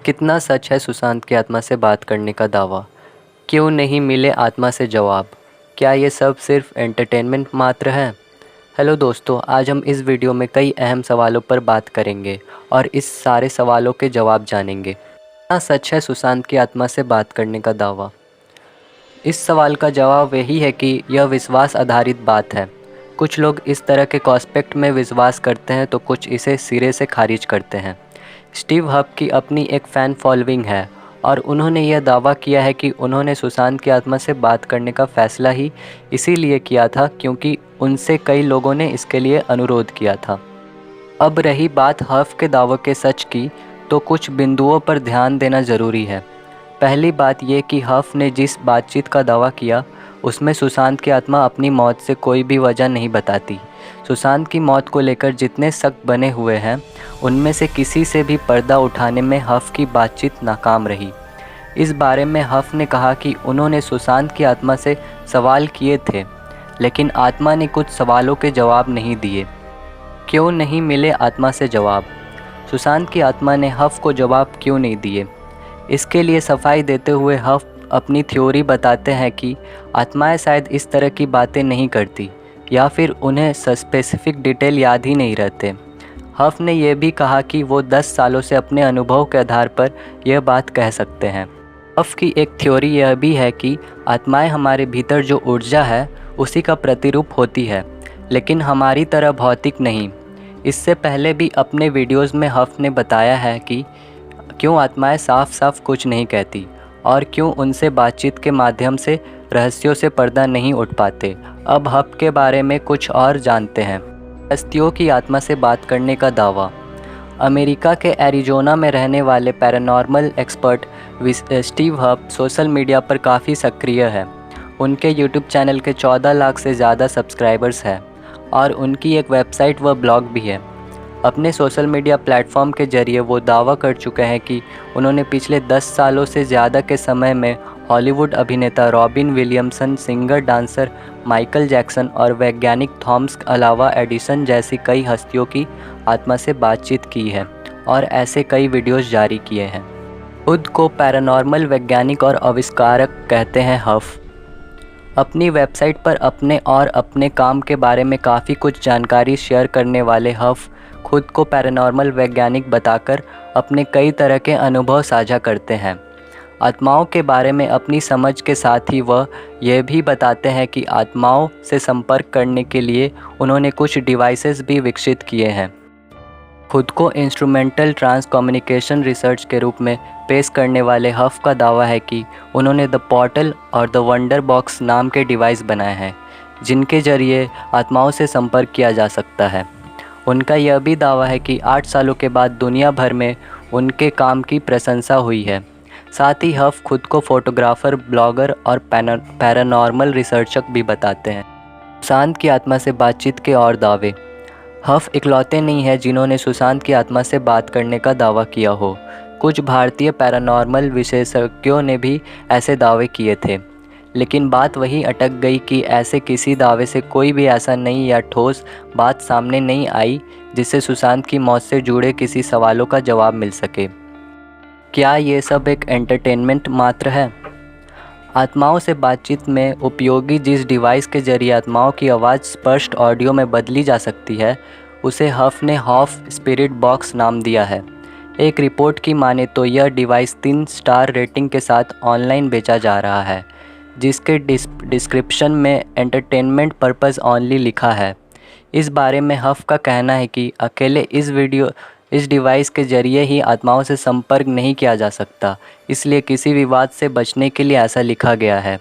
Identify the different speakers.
Speaker 1: कितना सच है सुशांत की आत्मा से बात करने का दावा? क्यों नहीं मिले आत्मा से जवाब? क्या ये सब सिर्फ एंटरटेनमेंट मात्र है? हेलो दोस्तों, आज हम इस वीडियो में कई अहम सवालों पर बात करेंगे और इस सारे सवालों के जवाब जानेंगे। कितना सच है सुशांत की आत्मा से बात करने का दावा? इस सवाल का जवाब यही है कि यह विश्वास आधारित बात है। कुछ लोग इस तरह के कॉन्सेप्ट में विश्वास करते हैं तो कुछ इसे सिरे से खारिज करते हैं। स्टीव हब की अपनी एक फ़ैन फॉलोइंग है और उन्होंने यह दावा किया है कि उन्होंने सुशांत की आत्मा से बात करने का फ़ैसला ही इसीलिए किया था क्योंकि उनसे कई लोगों ने इसके लिए अनुरोध किया था। अब रही बात हब के दावे के सच की, तो कुछ बिंदुओं पर ध्यान देना ज़रूरी है। पहली बात ये कि हब ने जिस बातचीत का दावा किया उसमें सुशांत की आत्मा अपनी मौत से कोई भी वजह नहीं बताती। सुशांत की मौत को लेकर जितने सख्त बने हुए हैं उनमें से किसी से भी पर्दा उठाने में हब की बातचीत नाकाम रही। इस बारे में हब ने कहा कि उन्होंने सुशांत की आत्मा से सवाल किए थे, लेकिन आत्मा ने कुछ सवालों के जवाब नहीं दिए। क्यों नहीं मिले आत्मा से जवाब? सुशांत की आत्मा ने हब को जवाब क्यों नहीं दिए? इसके लिए सफाई देते हुए हब अपनी थ्योरी बताते हैं कि आत्माएं शायद इस तरह की बातें नहीं करती या फिर उन्हें स्पेसिफिक डिटेल याद ही नहीं रहते। हब ने यह भी कहा कि वो 10 सालों से अपने अनुभव के आधार पर यह बात कह सकते हैं। हब की एक थ्योरी यह भी है कि आत्माएं हमारे भीतर जो ऊर्जा है उसी का प्रतिरूप होती है, लेकिन हमारी तरह भौतिक नहीं। इससे पहले भी अपने वीडियोज़ में हब ने बताया है कि क्यों आत्माएं साफ साफ कुछ नहीं कहती और क्यों उनसे बातचीत के माध्यम से रहस्यों से पर्दा नहीं उठ पाते। अब हब के बारे में कुछ और जानते हैं। हस्तियों की आत्मा से बात करने का दावा। अमेरिका के एरिजोना में रहने वाले paranormal expert Steve hub social media पर काफ़ी सक्रिय है। उनके यूट्यूब चैनल के 14 लाख से ज़्यादा सब्सक्राइबर्स हैं और उनकी एक वेबसाइट व ब्लॉग भी है। अपने सोशल मीडिया प्लेटफॉर्म के जरिए वो दावा कर चुके हैं कि उन्होंने पिछले 10 सालों से ज़्यादा के समय में हॉलीवुड अभिनेता robin Williamson, singer dancer Michael Jackson और वैज्ञानिक थॉमस अलावा एडिसन जैसी कई हस्तियों की आत्मा से बातचीत की है और ऐसे कई वीडियोस जारी किए हैं। खुद को पैरानॉर्मल वैज्ञानिक और आविष्कारक कहते हैं हब। अपनी वेबसाइट पर अपने और अपने काम के बारे में काफ़ी कुछ जानकारी शेयर करने वाले हब खुद को पैरानॉर्मल वैज्ञानिक बताकर अपने कई तरह के अनुभव साझा करते हैं। आत्माओं के बारे में अपनी समझ के साथ ही वह यह भी बताते हैं कि आत्माओं से संपर्क करने के लिए उन्होंने कुछ डिवाइसेस भी विकसित किए हैं। खुद को इंस्ट्रूमेंटल ट्रांस कम्युनिकेशन रिसर्च के रूप में पेश करने वाले हब का दावा है कि उन्होंने द पोर्टल और द वंडर बॉक्स नाम के डिवाइस बनाए हैं जिनके जरिए आत्माओं से संपर्क किया जा सकता है। उनका यह भी दावा है कि 8 सालों के बाद दुनिया भर में उनके काम की प्रशंसा हुई है। साथ ही हब खुद को फोटोग्राफर, ब्लॉगर और पैरानॉर्मल रिसर्चर भी बताते हैं। सुशांत की आत्मा से बातचीत के और दावे। हब इकलौते नहीं हैं जिन्होंने सुशांत की आत्मा से बात करने का दावा किया हो। कुछ भारतीय पैरानॉर्मल विशेषज्ञों ने भी ऐसे दावे किए थे, लेकिन बात वही अटक गई कि ऐसे किसी दावे से कोई भी ऐसा नई या ठोस बात सामने नहीं आई जिससे सुशांत की मौत से जुड़े किसी सवालों का जवाब मिल सके। क्या ये सब एक एंटरटेनमेंट मात्र है? आत्माओं से बातचीत में उपयोगी जिस डिवाइस के जरिए आत्माओं की आवाज़ स्पष्ट ऑडियो में बदली जा सकती है उसे हब ने हॉफ स्पिरिट बॉक्स नाम दिया है। एक रिपोर्ट की माने तो यह डिवाइस 3 स्टार रेटिंग के साथ ऑनलाइन बेचा जा रहा है, जिसके डिस्क्रिप्शन में एंटरटेनमेंट पर्पस ओनली लिखा है। इस बारे में हब का कहना है कि अकेले इस डिवाइस के जरिए ही आत्माओं से संपर्क नहीं किया जा सकता, इसलिए किसी विवाद से बचने के लिए ऐसा लिखा गया है।